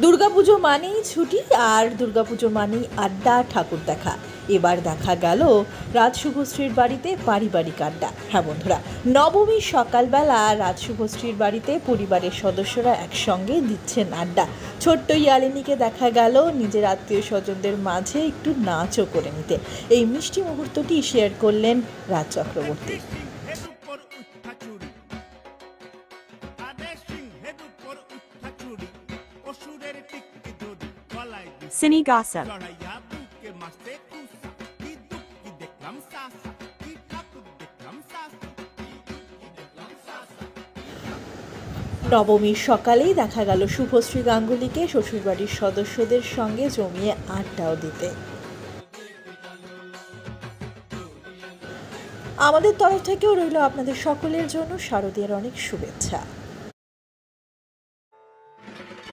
দুর্গাপুজো মানেই ছুটি আর দুর্গাপুজো মানেই আড্ডা, ঠাকুর দেখা। এবার দেখা গেল রাজ শুভশ্রীর বাড়িতে পারিবারিক আড্ডা। হ্যাঁ বন্ধুরা, নবমীর সকালবেলা রাজ শুভশ্রীর বাড়িতে পরিবারের সদস্যরা একসঙ্গে দিচ্ছেন আড্ডা। ছোট্ট ইয়ালিনীকে দেখা গেল নিজের আত্মীয় স্বজনদের মাঝে একটু নাচও করে নিতে। এই মিষ্টি মুহূর্তটি শেয়ার করলেন রাজ চক্রবর্তী। Cine Gossip. নবমীর সকালেই দেখা গেল শুভশ্রী গাঙ্গুলিকে শ্বশুরবাড়ির সদস্যদের সঙ্গে জমিয়ে আড্ডাও দিতে। আমাদের তরফ থেকেও রইল আপনাদের সকলের জন্য শারদীয়ার অনেক শুভেচ্ছা।